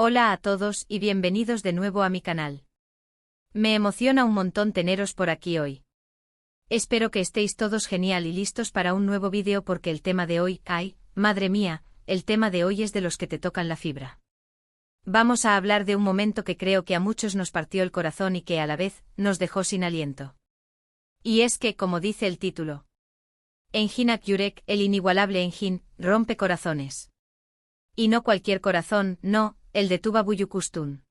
Hola a todos y bienvenidos de nuevo a mi canal. Me emociona un montón teneros por aquí hoy. Espero que estéis todos genial y listos para un nuevo vídeo porque el tema de hoy, madre mía, el tema de hoy es de los que te tocan la fibra. Vamos a hablar de un momento que creo que a muchos nos partió el corazón y que a la vez nos dejó sin aliento. Y es que, como dice el título, Engin Akyurek, el inigualable Engin, rompe corazones. Y no cualquier corazón, no, el de Tuba Büyüküstün.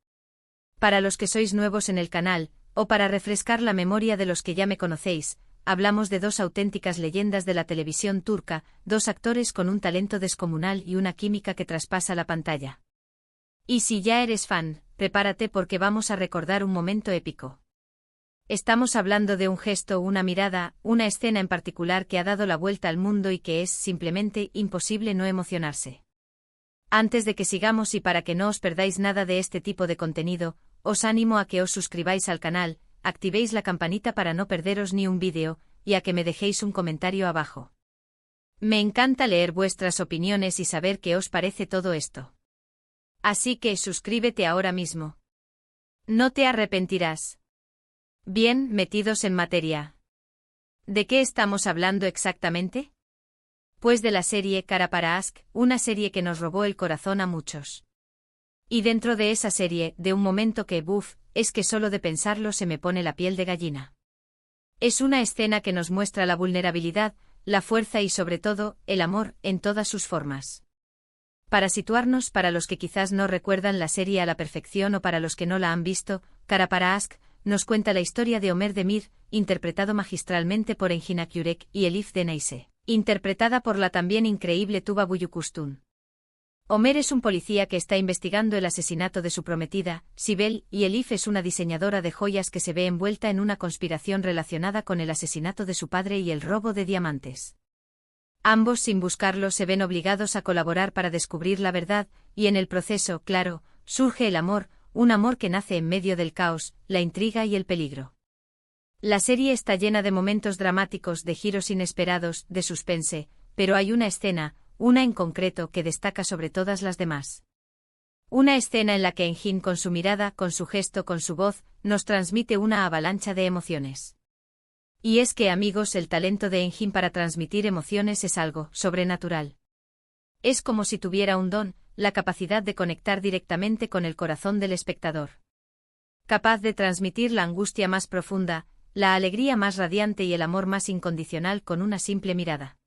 Para los que sois nuevos en el canal, o para refrescar la memoria de los que ya me conocéis, hablamos de dos auténticas leyendas de la televisión turca, dos actores con un talento descomunal y una química que traspasa la pantalla. Y si ya eres fan, prepárate porque vamos a recordar un momento épico. Estamos hablando de un gesto, una mirada, una escena en particular que ha dado la vuelta al mundo y que es simplemente imposible no emocionarse. Antes de que sigamos y para que no os perdáis nada de este tipo de contenido, os animo a que os suscribáis al canal, activéis la campanita para no perderos ni un vídeo, y a que me dejéis un comentario abajo. Me encanta leer vuestras opiniones y saber qué os parece todo esto. Así que suscríbete ahora mismo. No te arrepentirás. Bien, metidos en materia. ¿De qué estamos hablando exactamente? Pues de la serie Kara para Aşk, una serie que nos robó el corazón a muchos. Y dentro de esa serie, de un momento que, es que solo de pensarlo se me pone la piel de gallina. Es una escena que nos muestra la vulnerabilidad, la fuerza y sobre todo, el amor, en todas sus formas. Para situarnos, para los que quizás no recuerdan la serie a la perfección o para los que no la han visto, Kara para Aşk nos cuenta la historia de Ömer Demir, interpretado magistralmente por Engin Akyurek, y Elif Deneyse, interpretada por la también increíble Tuba Büyüküstün. Ömer es un policía que está investigando el asesinato de su prometida, Sibel, y Elif es una diseñadora de joyas que se ve envuelta en una conspiración relacionada con el asesinato de su padre y el robo de diamantes. Ambos, sin buscarlo, se ven obligados a colaborar para descubrir la verdad, y en el proceso, claro, surge el amor, un amor que nace en medio del caos, la intriga y el peligro. La serie está llena de momentos dramáticos, de giros inesperados, de suspense, pero hay una escena, una en concreto, que destaca sobre todas las demás. Una escena en la que Engin, con su mirada, con su gesto, con su voz, nos transmite una avalancha de emociones. Y es que, amigos, el talento de Engin para transmitir emociones es algo sobrenatural. Es como si tuviera un don, la capacidad de conectar directamente con el corazón del espectador. Capaz de transmitir la angustia más profunda, la alegría más radiante y el amor más incondicional con una simple mirada.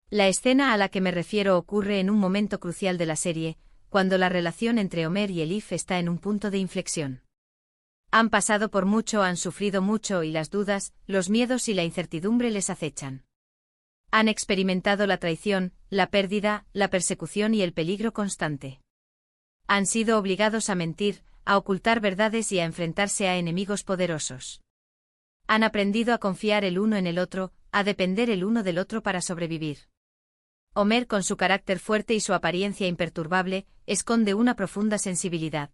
La escena a la que me refiero ocurre en un momento crucial de la serie, cuando la relación entre Ömer y Elif está en un punto de inflexión. Han pasado por mucho, han sufrido mucho y las dudas, los miedos y la incertidumbre les acechan. Han experimentado la traición, la pérdida, la persecución y el peligro constante. Han sido obligados a mentir, a ocultar verdades y a enfrentarse a enemigos poderosos. Han aprendido a confiar el uno en el otro, a depender el uno del otro para sobrevivir. Ömer, con su carácter fuerte y su apariencia imperturbable, esconde una profunda sensibilidad.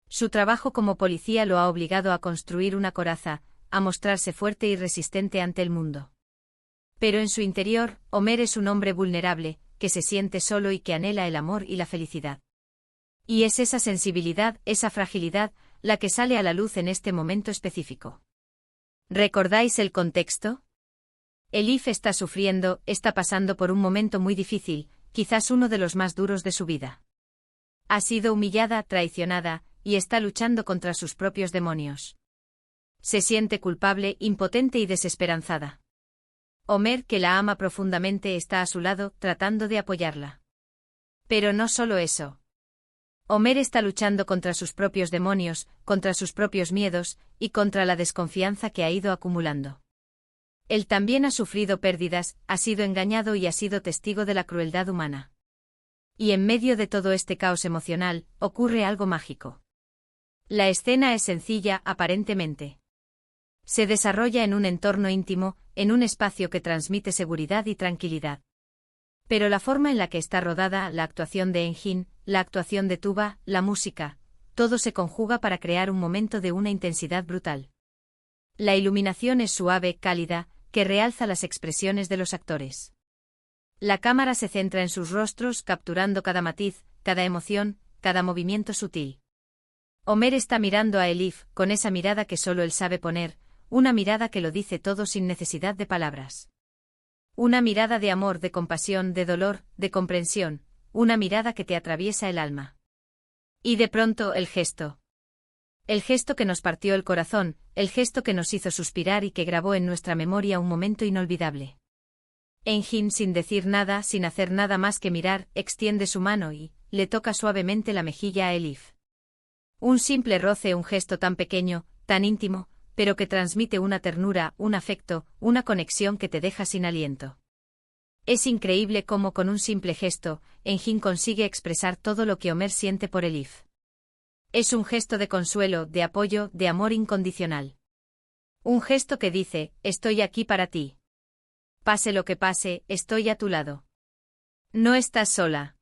Su trabajo como policía lo ha obligado a construir una coraza, a mostrarse fuerte y resistente ante el mundo. Pero en su interior, Ömer es un hombre vulnerable, que se siente solo y que anhela el amor y la felicidad. Y es esa sensibilidad, esa fragilidad, la que sale a la luz en este momento específico. ¿Recordáis el contexto? Elif está sufriendo, está pasando por un momento muy difícil, quizás uno de los más duros de su vida. Ha sido humillada, traicionada, y está luchando contra sus propios demonios. Se siente culpable, impotente y desesperanzada. Ömer, que la ama profundamente, está a su lado, tratando de apoyarla. Pero no solo eso. Ömer está luchando contra sus propios demonios, contra sus propios miedos, y contra la desconfianza que ha ido acumulando. Él también ha sufrido pérdidas, ha sido engañado y ha sido testigo de la crueldad humana. Y en medio de todo este caos emocional, ocurre algo mágico. La escena es sencilla, aparentemente. Se desarrolla en un entorno íntimo, en un espacio que transmite seguridad y tranquilidad. Pero la forma en la que está rodada, la actuación de Engin, la actuación de Tuba, la música, todo se conjuga para crear un momento de una intensidad brutal. La iluminación es suave, cálida, que realza las expresiones de los actores. La cámara se centra en sus rostros, capturando cada matiz, cada emoción, cada movimiento sutil. Homer está mirando a Elif, con esa mirada que solo él sabe poner, una mirada que lo dice todo sin necesidad de palabras. Una mirada de amor, de compasión, de dolor, de comprensión, una mirada que te atraviesa el alma. Y de pronto el gesto. El gesto que nos partió el corazón, el gesto que nos hizo suspirar y que grabó en nuestra memoria un momento inolvidable. Engin, sin decir nada, sin hacer nada más que mirar, extiende su mano y le toca suavemente la mejilla a Elif. Un simple roce, un gesto tan pequeño, tan íntimo, pero que transmite una ternura, un afecto, una conexión que te deja sin aliento. Es increíble cómo con un simple gesto, Engin consigue expresar todo lo que Homer siente por Elif. Es un gesto de consuelo, de apoyo, de amor incondicional. Un gesto que dice, estoy aquí para ti. Pase lo que pase, estoy a tu lado. No estás sola.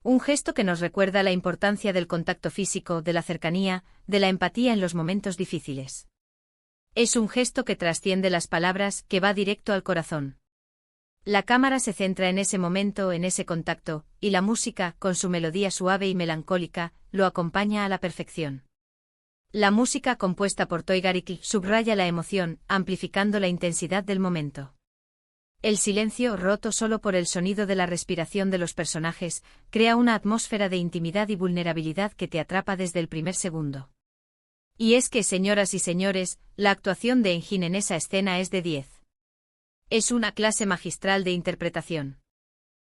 Un gesto que nos recuerda la importancia del contacto físico, de la cercanía, de la empatía en los momentos difíciles. Es un gesto que trasciende las palabras, que va directo al corazón. La cámara se centra en ese momento, en ese contacto, y la música, con su melodía suave y melancólica, lo acompaña a la perfección. La música compuesta por Toygarikl subraya la emoción, amplificando la intensidad del momento. El silencio, roto solo por el sonido de la respiración de los personajes, crea una atmósfera de intimidad y vulnerabilidad que te atrapa desde el primer segundo. Y es que, señoras y señores, la actuación de Engin en esa escena es de 10. Es una clase magistral de interpretación.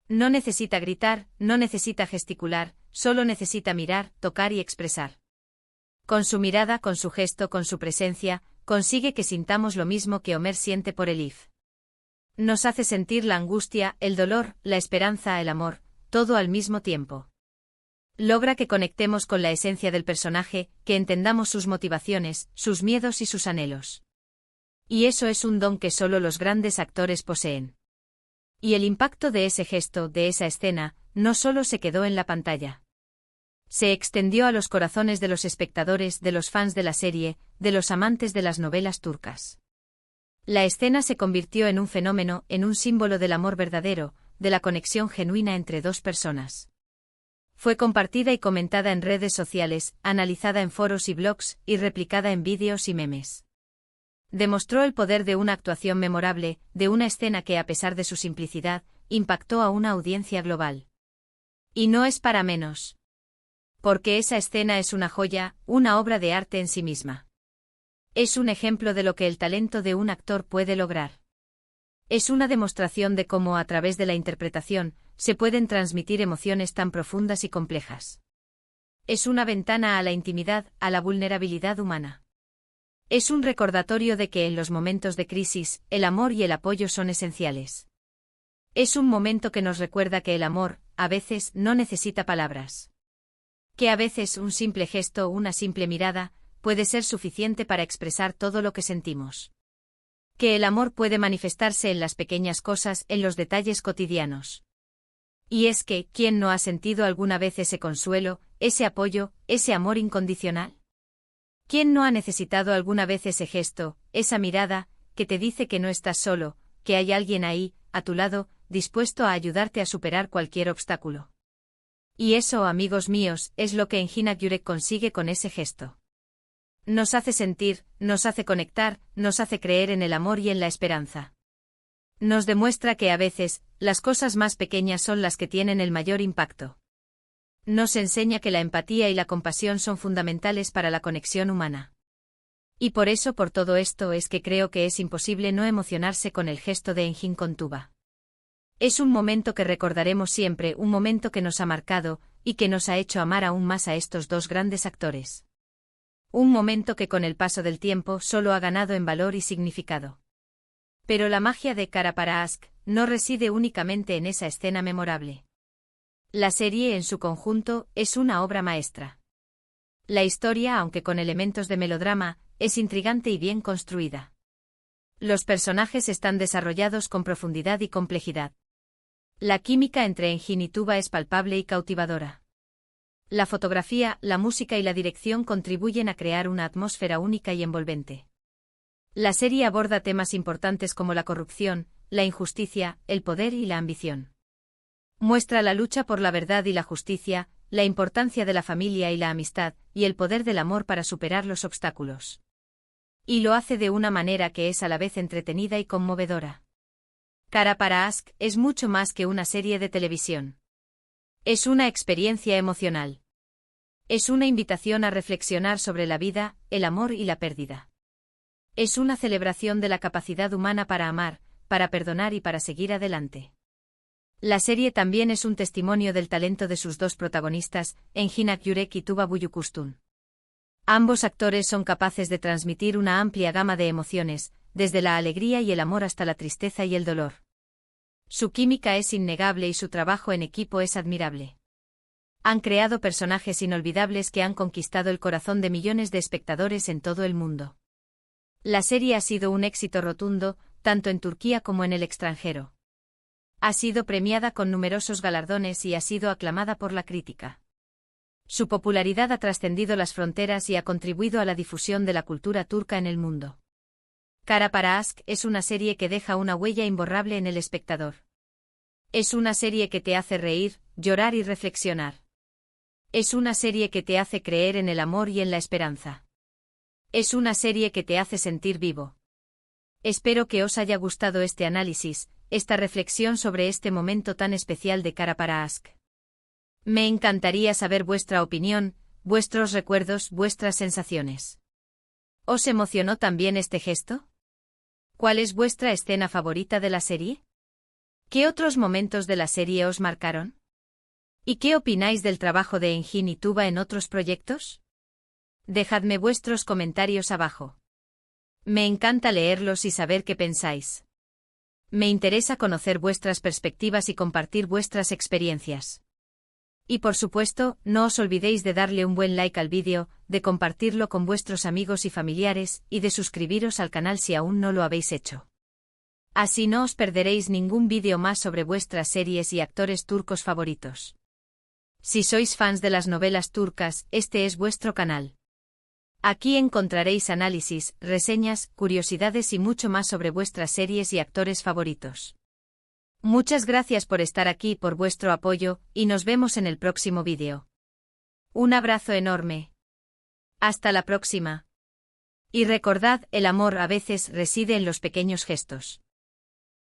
No necesita gritar, no necesita gesticular, solo necesita mirar, tocar y expresar. Con su mirada, con su gesto, con su presencia, consigue que sintamos lo mismo que Homer siente por Elif. Nos hace sentir la angustia, el dolor, la esperanza, el amor, todo al mismo tiempo. Logra que conectemos con la esencia del personaje, que entendamos sus motivaciones, sus miedos y sus anhelos. Y eso es un don que solo los grandes actores poseen. Y el impacto de ese gesto, de esa escena, no solo se quedó en la pantalla. Se extendió a los corazones de los espectadores, de los fans de la serie, de los amantes de las novelas turcas. La escena se convirtió en un fenómeno, en un símbolo del amor verdadero, de la conexión genuina entre dos personas. Fue compartida y comentada en redes sociales, analizada en foros y blogs, y replicada en vídeos y memes. Demostró el poder de una actuación memorable, de una escena que a pesar de su simplicidad, impactó a una audiencia global. Y no es para menos. Porque esa escena es una joya, una obra de arte en sí misma. Es un ejemplo de lo que el talento de un actor puede lograr. Es una demostración de cómo a través de la interpretación, se pueden transmitir emociones tan profundas y complejas. Es una ventana a la intimidad, a la vulnerabilidad humana. Es un recordatorio de que en los momentos de crisis, el amor y el apoyo son esenciales. Es un momento que nos recuerda que el amor, a veces, no necesita palabras. Que a veces un simple gesto o una simple mirada, puede ser suficiente para expresar todo lo que sentimos. Que el amor puede manifestarse en las pequeñas cosas, en los detalles cotidianos. Y es que, ¿quién no ha sentido alguna vez ese consuelo, ese apoyo, ese amor incondicional? ¿Quién no ha necesitado alguna vez ese gesto, esa mirada, que te dice que no estás solo, que hay alguien ahí, a tu lado, dispuesto a ayudarte a superar cualquier obstáculo? Y eso, amigos míos, es lo que Engin Akyurek consigue con ese gesto. Nos hace sentir, nos hace conectar, nos hace creer en el amor y en la esperanza. Nos demuestra que a veces, las cosas más pequeñas son las que tienen el mayor impacto. Nos enseña que la empatía y la compasión son fundamentales para la conexión humana. Y por eso, por todo esto, es que creo que es imposible no emocionarse con el gesto de Engin con Tuba. Es un momento que recordaremos siempre, un momento que nos ha marcado, y que nos ha hecho amar aún más a estos dos grandes actores. Un momento que con el paso del tiempo solo ha ganado en valor y significado. Pero la magia de Kara para Ask no reside únicamente en esa escena memorable. La serie en su conjunto es una obra maestra. La historia, aunque con elementos de melodrama, es intrigante y bien construida. Los personajes están desarrollados con profundidad y complejidad. La química entre Engin y Tuba es palpable y cautivadora. La fotografía, la música y la dirección contribuyen a crear una atmósfera única y envolvente. La serie aborda temas importantes como la corrupción, la injusticia, el poder y la ambición. Muestra la lucha por la verdad y la justicia, la importancia de la familia y la amistad, y el poder del amor para superar los obstáculos. Y lo hace de una manera que es a la vez entretenida y conmovedora. Cara para Ask es mucho más que una serie de televisión. Es una experiencia emocional. Es una invitación a reflexionar sobre la vida, el amor y la pérdida. Es una celebración de la capacidad humana para amar, para perdonar y para seguir adelante. La serie también es un testimonio del talento de sus dos protagonistas, Engin Akyurek y Tuba Büyüküstün. Ambos actores son capaces de transmitir una amplia gama de emociones, desde la alegría y el amor hasta la tristeza y el dolor. Su química es innegable y su trabajo en equipo es admirable. Han creado personajes inolvidables que han conquistado el corazón de millones de espectadores en todo el mundo. La serie ha sido un éxito rotundo, tanto en Turquía como en el extranjero. Ha sido premiada con numerosos galardones y ha sido aclamada por la crítica. Su popularidad ha trascendido las fronteras y ha contribuido a la difusión de la cultura turca en el mundo. Cara para Ask es una serie que deja una huella imborrable en el espectador. Es una serie que te hace reír, llorar y reflexionar. Es una serie que te hace creer en el amor y en la esperanza. Es una serie que te hace sentir vivo. Espero que os haya gustado este análisis, esta reflexión sobre este momento tan especial de Cara para Ask. Me encantaría saber vuestra opinión, vuestros recuerdos, vuestras sensaciones. ¿Os emocionó también este gesto? ¿Cuál es vuestra escena favorita de la serie? ¿Qué otros momentos de la serie os marcaron? ¿Y qué opináis del trabajo de Engin y Tuba en otros proyectos? Dejadme vuestros comentarios abajo. Me encanta leerlos y saber qué pensáis. Me interesa conocer vuestras perspectivas y compartir vuestras experiencias. Y por supuesto, no os olvidéis de darle un buen like al vídeo, de compartirlo con vuestros amigos y familiares, y de suscribiros al canal si aún no lo habéis hecho. Así no os perderéis ningún vídeo más sobre vuestras series y actores turcos favoritos. Si sois fans de las novelas turcas, este es vuestro canal. Aquí encontraréis análisis, reseñas, curiosidades y mucho más sobre vuestras series y actores favoritos. Muchas gracias por estar aquí y por vuestro apoyo, y nos vemos en el próximo vídeo. Un abrazo enorme. Hasta la próxima. Y recordad, el amor a veces reside en los pequeños gestos.